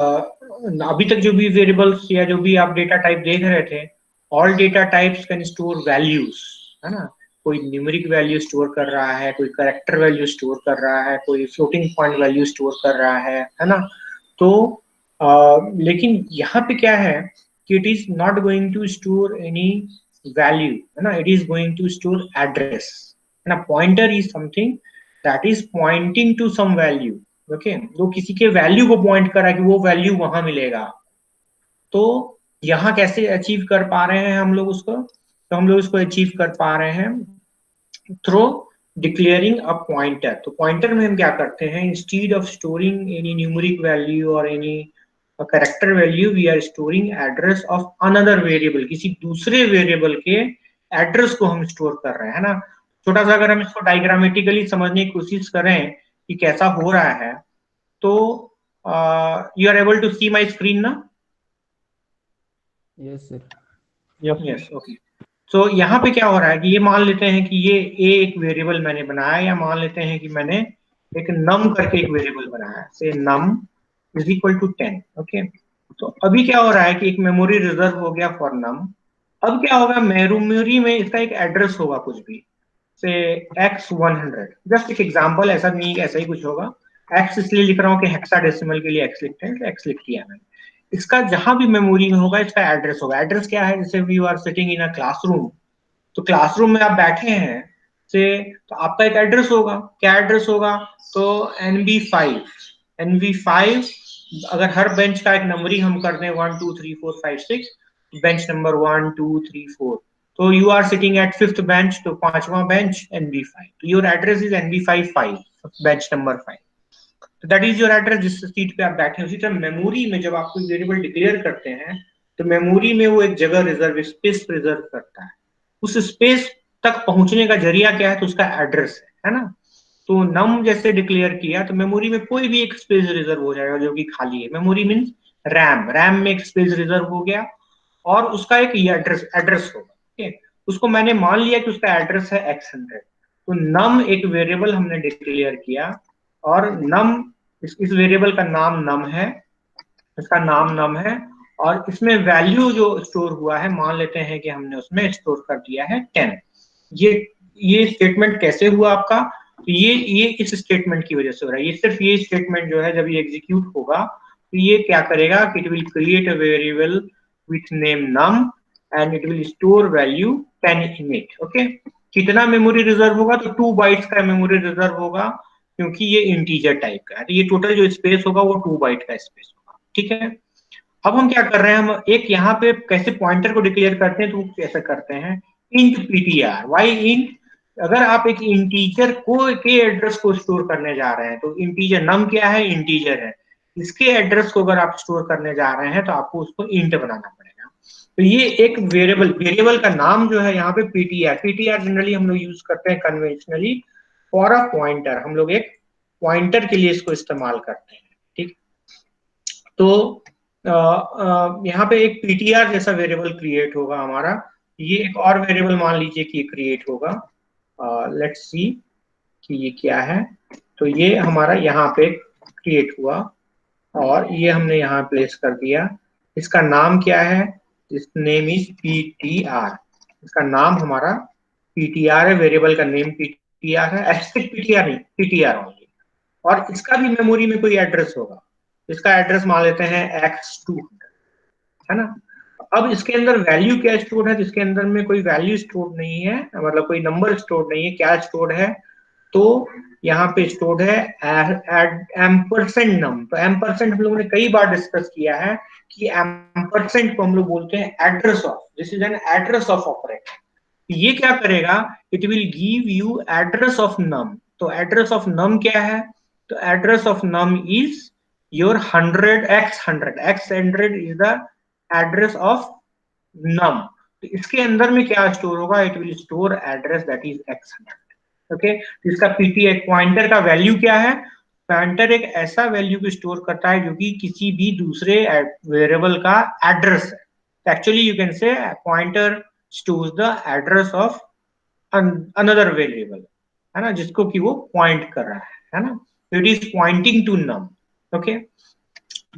अभी तक जो भी वेरिएबल्स या जो भी आप डेटा टाइप देख रहे थे, all data types can store values, है ना। कोई न्यूमेरिक वैल्यू स्टोर कर रहा है, कोई कैरेक्टर वैल्यू स्टोर कर रहा है, कोई फ्लोटिंग पॉइंट वैल्यू स्टोर कर रहा है ना। तो लेकिन यहाँ पे क्या है कि it is not going to store any value, है ना, it is going to store address, है ना। Pointer is something that is pointing to some value, okay. वो किसी के वैल्यू को पॉइंट कर रहा है कि वो वैल्यू वहां मिलेगा। तो यहाँ कैसे अचीव कर पा रहे हैं हम लोग उसको, तो हम लोग इसको अचीव कर पा रहे हैं थ्रू डिक्लेयरिंग अ पॉइंटर। तो पॉइंटर में हम क्या करते हैं, instead of storing any numeric value और any character value, we are storing address of another variable, किसी दूसरे वेरिएबल के एड्रेस को हम स्टोर कर रहे हैं, है ना। छोटा सा अगर हम इसको डायग्रामेटिकली समझने की कोशिश करें कि कैसा हो रहा है, तो you are able to see my screen ना? Yes sir. Yes, okay. तो यहाँ पे क्या हो रहा है कि ये मान लेते हैं कि ये ए एक वेरिएबल मैंने बनाया, या मान लेते हैं कि मैंने एक नम करके एक वेरिएबल बनाया, say num is equal to 10, okay. तो अभी क्या हो रहा है कि एक मेमोरी रिजर्व हो गया फॉर नम। अब क्या होगा, मेमोरी में इसका एक एड्रेस होगा कुछ भी, से x100, जस्ट एक एग्जांपल, ऐसा नहीं ऐसा ही कुछ होगा। x इसलिए लिख रहा हूँ कि हेक्साडेसिमल के लिए x लिखते हैं, तो x लिख दिया मैंने। इसका जहां भी मेमोरी में होगा इसका एड्रेस होगा। एड्रेस क्या है, जैसे we are sitting in a classroom, तो क्लासरूम में आप बैठे हैं से, तो आपका एक एड्रेस होगा। क्या एड्रेस होगा, तो NV5 अगर हर बेंच का एक नंबरिंग हम कर दें 1 2 3 4 5 6, बेंच नंबर 1 2 3 4, तो you are sitting at fifth bench, तो पांचवा बेंच NV5, तो your address is NV5 bench number 5। तो दैट इज योर एड्रेस जिस सीट पे आप बैठे हैं। उसी तरह मेमोरी में जब आप कोई वेरिएबल डिक्लेयर करते हैं, तो मेमोरी में वो एक जगह रिजर्व, स्पेस रिजर्व करता है। उस स्पेस तक पहुंचने का जरिया क्या है, तो उसका एड्रेस है ना। तो नम जैसे डिक्लेयर किया, तो मेमोरी में कोई भी एक स्पेस रिजर्व हो जाएगा जो कि खाली है। मेमोरी मीन्स रैम, रैम में एक स्पेस रिजर्व हो गया, और उसका एक एड्रेस एड्रेस होगा, ठीक है। उसको मैंने मान लिया कि उसका एड्रेस है x100, तो नम एक वेरिएबल हमने डिक्लेयर किया, और नम इस वेरिएबल का नाम नम है, इसका नाम नम है, और इसमें वैल्यू जो स्टोर हुआ है, मान लेते हैं कि हमने उसमें स्टोर कर दिया है 10। ये ये स्टेटमेंट कैसे हुआ आपका, तो ये इस स्टेटमेंट की वजह से हो रहा है। ये सिर्फ ये स्टेटमेंट जो है, जब ये एग्जीक्यूट होगा, तो ये क्या करेगा कि it will create a variable with name num and it will store value 10 in it, okay. कितना मेमोरी रिजर्व होगा, तो 2 बाइट्स का मेमोरी रिजर्व होगा, क्योंकि ये इंटीजर टाइप का है, तो ये टोटल जो स्पेस होगा वो 2 बाइट का स्पेस होगा, ठीक है। अब हम क्या कर रहे हैं, हम एक यहाँ पे कैसे पॉइंटर को डिक्लेयर करते हैं, तो कैसे करते हैं, इंट ptr। वाई इंट, अगर आप एक इंटीजर को के एड्रेस को स्टोर करने जा रहे हैं, तो इंटीजर नम क्या है, इंटीजर है, इसके एड्रेस को अगर आप स्टोर करने जा रहे हैं, तो आपको उसको इंट बनाना पड़ेगा। तो ये एक वेरिएबल, वेरिएबल का नाम जो है यहाँ पे ptr, ptr जनरली हम लोग यूज करते हैं कन्वेंशनली फॉर अ पॉइंटर, हम लोग एक पॉइंटर के लिए इसको इस्तेमाल करते हैं, ठीक। तो यहाँ पे एक ptr जैसा वेरिएबल क्रिएट होगा हमारा। ये एक और वेरिएबल मान लीजिए कि क्रिएट होगा, लेट्स सी कि ये क्या है। तो ये हमारा यहाँ पे क्रिएट हुआ, और ये हमने यहाँ प्लेस कर दिया। इसका नाम क्या है, इस नेम इज ptr, इसका नाम हमारा ptr है, वेरिएबल का नेम ptr है, एक्सप्लिसिट ptr नहीं, ptr ओनली। और इसका भी मेमोरी में कोई एड्रेस होगा, इसका एड्रेस मान लेते हैं x200, है ना। अब इसके अंदर वैल्यू क्या स्टोर है, जिसके अंदर में कोई वैल्यू स्टोर नहीं है, मतलब कोई नंबर स्टोर नहीं है, क्या स्टोर है, तो यहाँ पे स्टोर्ड है एम्परसेंड नम। तो एम्परसेंड हम लोगों ने कई बार डिस्कस किया है कि एम्परसेंड को हम लोग बोलते हैं address of, this is an address of operator. ये क्या करेगा, it will give you address of num. तो एड्रेस ऑफ नम क्या है, तो address of num is your 100 x100 is the address of num. तो इसके अंदर में क्या स्टोर होगा, it will store address that is x100, okay. तो इसका पीटी पॉइंटर का वैल्यू क्या है, पॉइंटर एक ऐसा वैल्यू को स्टोर करता है जो कि किसी भी दूसरे वेरिएबल का एड्रेस है। Actually you can say pointer stores the address of another variable, है ना, जिसको कि वो पॉइंट कर रहा है ना। It is pointing to num, okay.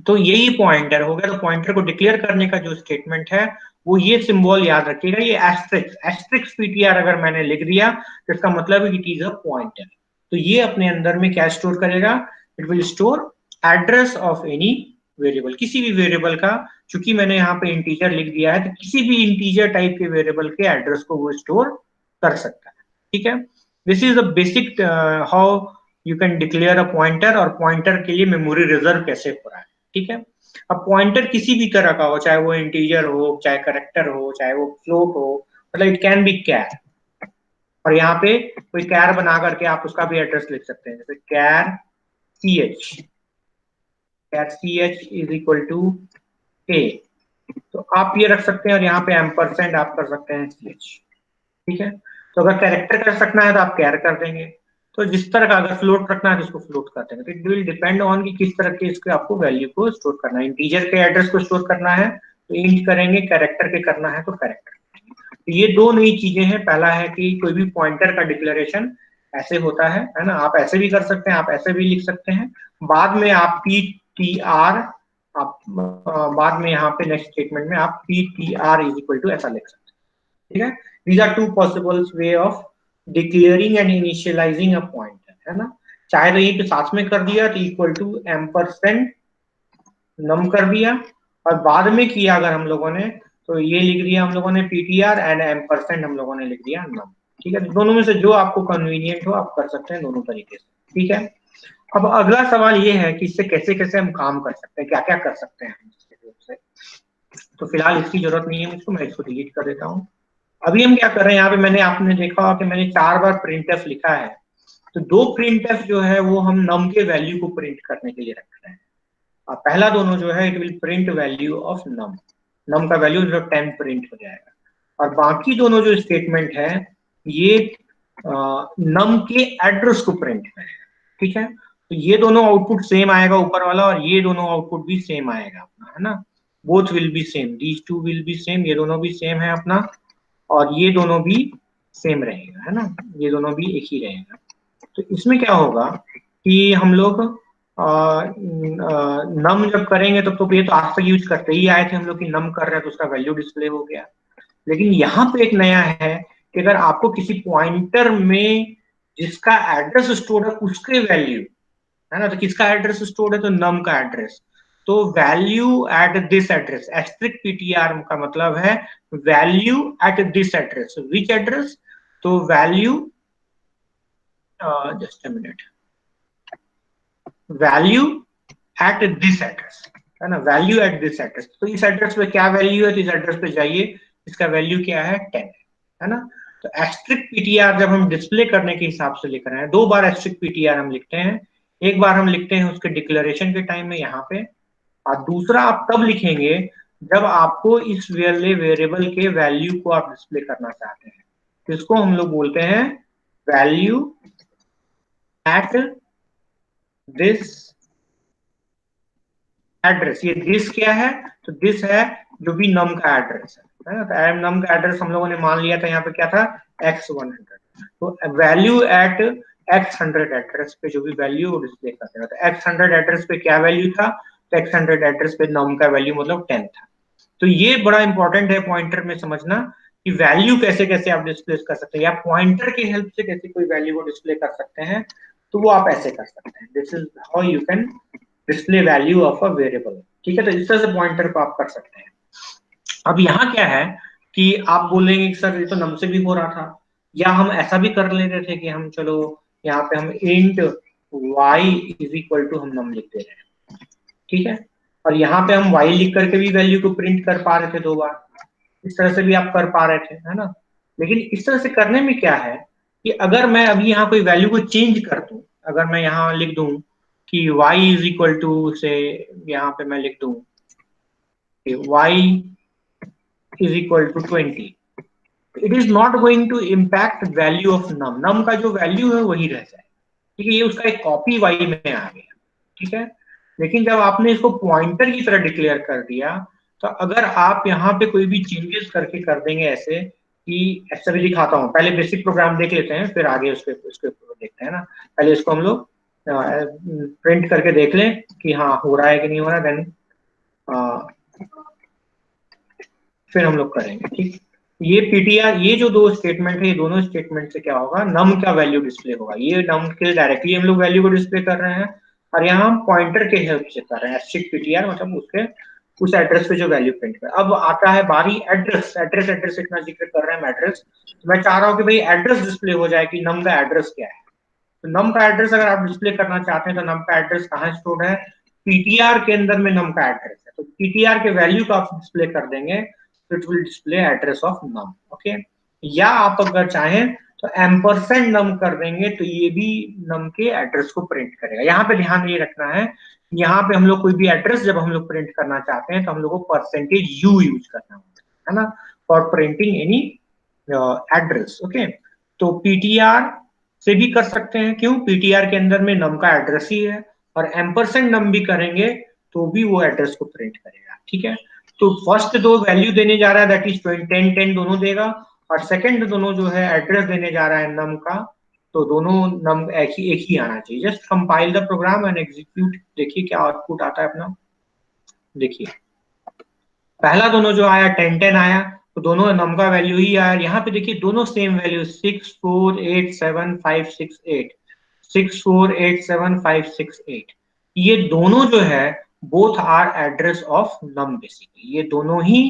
तो यही पॉइंटर हो गया। तो पॉइंटर को डिक्लेयर करने का जो स्टेटमेंट है वो ये सिंबल याद रखिएगा, ये एस्ट्रिक्स, एस्ट्रिक्स पीटीआर अगर मैंने लिख दिया तो इसका मतलब है इट इज अ पॉइंटर। तो ये अपने अंदर में क्या स्टोर करेगा, it will store address of any variable, किसी भी वेरिएबल का। चूंकि मैंने यहाँ पे इंटीजर लिख दिया है तो किसी भी इंटीजर टाइप के वेरिएबल के एड्रेस को वो स्टोर कर सकता है। ठीक है, this is the basic how you can declare a pointer, और पॉइंटर के लिए मेमोरी रिजर्व कैसे हो रहा है। ठीक है, अब पॉइंटर किसी भी तरह का हो, चाहे वो इंटीजर हो, चाहे करेक्टर हो, चाहे वो फ्लोट हो, मतलब इट कैन बी कैर। और यहाँ पे कोई कैर बना करके आप उसका भी एड्रेस लिख सकते हैं, जैसे char c h, char c h is equal to a, तो आप ये रख सकते हैं, और यहाँ पे एम्परसेंड आप कर सकते हैं सी एच। ठीक है, तो अगर कैरेक्टर कर सकना है तो आप कैर कर देंगे, तो जिस तरह का अगर फ्लोट रखना है तो उसको फ्लोट कर देंगे। तो इट विल डिपेंड ऑन कि किस तरह के इसके आपको वैल्यू को स्टोर करना है। इंटीजर के एड्रेस को स्टोर करना है तो इंट करेंगे, कैरेक्टर के करना है तो कैरेक्टर। तो ये दो नई चीजें हैं। पहला है कि कोई भी पॉइंटर का डिक्लेरेशन ऐसे होता है ना, आप ऐसे भी कर सकते हैं, आप ऐसे भी लिख सकते हैं। बाद में आप पी टी आर, आप बाद में यहाँ पे नेक्स्ट स्टेटमेंट में आप P T R is equal to ऐसा लिख सकते हैं। ठीक है, these are two possible way of declaring and initializing a pointer, है ना। चाहे तो यहीं पे साथ में कर दिया तो इक्वल टू एम्परसेंड नम कर दिया, और बाद में किया अगर हम लोगों ने तो ये लिख दिया हम लोगों ने पीटीआर एंड एम्परसेंड हम लोगों ने लिख दिया नम। ठीक है, दोनों में से जो आपको कन्वीनियंट हो आप कर सकते हैं दोनों तरीके से। ठीक है, अब अगला सवाल ये है कि इससे कैसे कैसे हम काम कर सकते हैं, क्या क्या कर सकते हैं हम इससे। तो फिलहाल इसकी जरूरत नहीं है मुझको, मैं इसको डिलीट कर देता हूँ। अभी हम क्या कर रहे हैं, यहाँ पे मैंने आपने देखा होगा कि मैंने 4 बार प्रिंटफ लिखा है। तो 2 प्रिंटफ जो है वो हम नम के वैल्यू को प्रिंट करने के लिए रख रहे हैं। और पहला दोनों जो है it will print value of num, num का वैल्यू जो 10 प्रिंट हो जाएगा। और बाकी दोनों जो स्टेटमेंट है ये नम के एड्रेस को प्रिंट करेगा। ठीक है, तो ये दोनों आउटपुट सेम आएगा ऊपर वाला, और ये दोनों आउटपुट भी सेम आएगा अपना, है ना। Both will be same, these two will be same, ये दोनों भी सेम है अपना, और ये दोनों भी सेम रहेगा, है ना, ये दोनों भी एक ही रहेगा। तो इसमें क्या होगा कि हम लोग नम जब करेंगे तो ये तो आज तक यूज करते ही आए थे हम लोग कि नम कर रहे हैं तो उसका वैल्यू डिस्प्ले हो गया। लेकिन यहाँ पे एक नया है कि अगर आपको किसी पॉइंटर में जिसका एड्रेस स्टोर है उसके वैल्यू, है ना, तो किसका एड्रेस स्टोर है, तो नम का एड्रेस। तो value at this address, asterisk PTR का मतलब है value at this address, which address, तो value just a minute, value at this address, है ना, वैल्यू एट दिस एड्रेस। तो इस एड्रेस पे क्या वैल्यू है, तो इस एड्रेस पे जाइए, इसका वैल्यू क्या है 10, है ना। तो एस्ट्रिक पीटीआर जब हम डिस्प्ले करने के हिसाब से लिख रहे हैं, 2 बार एस्ट्रिक पीटीआर हम लिखते हैं। एक बार हम लिखते हैं उसके डिक्लेरेशन के टाइम में यहाँ पे, और दूसरा आप तब लिखेंगे जब आपको इस वाले वेरिएबल के वैल्यू को आप डिस्प्ले करना चाहते हैं। तो इसको हम लोग बोलते हैं वैल्यू एट दिस एड्रेस। ये दिस क्या है, तो दिस है जो भी नम का एड्रेस है ना। तो नम का एड्रेस हम लोगों ने मान लिया था, यहाँ पे क्या था x100, तो वैल्यू एट x100 एड्रेस पे जो भी वैल्यू वो डिस्प्ले कर देगा। तो x100 एड्रेस पे क्या वैल्यू था, तो x100 एड्रेस पे नम का वैल्यू मतलब 10 था। तो ये बड़ा इंपॉर्टेंट है पॉइंटर में समझना कि वैल्यू कैसे कैसे आप डिस्प्ले कर सकते हैं, या पॉइंटर की हेल्प से कैसे कोई वैल्यू को डिस्प्ले कर सकते हैं। तो वो आप ऐसे कर सकते हैं, this is how you can display value of a variable. ठीक है, तो इस तरह से पॉइंटर को आप कर सकते हैं। अब यहाँ क्या है कि आप बोलेंगे कि सर ये तो नम से भी हो रहा था, या हम ऐसा भी कर ले रहे थे कि हम चलो यहाँ पे हम int y is equal to हम नम लिख दे रहे हैं। ठीक है, और यहाँ पे हम y लिख करके भी वैल्यू को प्रिंट कर पा रहे थे 2 बार, इस तरह से भी आप कर पा रहे थे, है ना। लेकिन इस तरह से करने में क्या है कि अगर मैं अभी यहाँ कोई वैल्यू को चेंज कर दूं, अगर मैं यहाँ लिख दूं कि y इज इक्वल टू से, यहाँ पे मैं लिख दूं कि y is equal to 20, it is not going to impact value of num, num का जो वैल्यू है वही रह जाए। ठीक है, ये उसका एक कॉपी y में आ गया। ठीक है, लेकिन जब आपने इसको पॉइंटर की तरह डिक्लेयर कर दिया, तो अगर आप यहाँ पे कोई भी चेंजेस करके कर देंगे ऐसे कि, ऐसा भी दिखाता हूँ, पहले बेसिक प्रोग्राम देख लेते हैं फिर आगे उसके उसके देखते हैं ना। पहले इसको हम लोग प्रिंट करके देख लें कि हाँ हो रहा है कि नहीं हो रहा है, देन फिर हम लोग करेंगे। ठीक, ये पीटीआर, ये जो दो स्टेटमेंट है, ये दोनों स्टेटमेंट से क्या होगा, नम का वैल्यू डिस्प्ले होगा। ये नम के डायरेक्टली हम लोग वैल्यू को डिस्प्ले कर रहे हैं, और यहाँ हम पॉइंटर के हेल्प से कर रहे हैं, एस्ट्रिक पीटीआर, मतलब उसके उस एड्रेस पे जो वैल्यू प्रिंट कर। अब आता है बारी एड्रेस, एड्रेस इतना जिक्र कर रहे हैं एड्रेस, तो मैं चाह रहा हूँ कि भाई एड्रेस डिस्प्ले हो जाए कि नम का एड्रेस क्या है। तो नम का एड्रेस अगर आप डिस्प्ले करना चाहते हैं तो नम का एड्रेस कहाँ स्टोर्ड है, पीटीआर के अंदर में नम का एड्रेस है। तो पीटीआर के वैल्यू को आप डिस्प्ले कर देंगे तो it will display address of num. Okay, या आप अगर चाहें तो एम्परसेंड नम कर देंगे तो ये भी नम के एड्रेस को प्रिंट करेगा। यहाँ पे ध्यान ये रखना है, यहाँ पे हम लोग कोई भी एड्रेस जब हम लोग प्रिंट करना चाहते हैं तो हम लोग को परसेंटेज यू यूज करना होता है ना, for printing any address. Okay, तो पीटीआर से भी कर सकते हैं, क्यों, पीटीआर के अंदर में नम का एड्रेस ही है, और एम्परसेंड नम भी करेंगे तो भी वो एड्रेस को प्रिंट करेगा। ठीक है, तो फर्स्ट दो वैल्यू देने जा रहा है, दैट इज 10 10 दोनों देगा, और सेकंड दोनों जो है एड्रेस देने जा रहा है नम का, तो दोनों नम एक ही आना चाहिए। Just compile the program and execute, देखिए क्या आउटपुट आता है अपना। देखिए पहला दोनों जो आया 10 10 आया, तो दोनों नम का वैल्यू ही आया। यहाँ पे देखिए दोनों सेम वैल्यू 6 4 8 7 5 6 8, 6 4 8 7 5 6 8, ये दोनों जो है both are address of num. Basically ये दोनों ही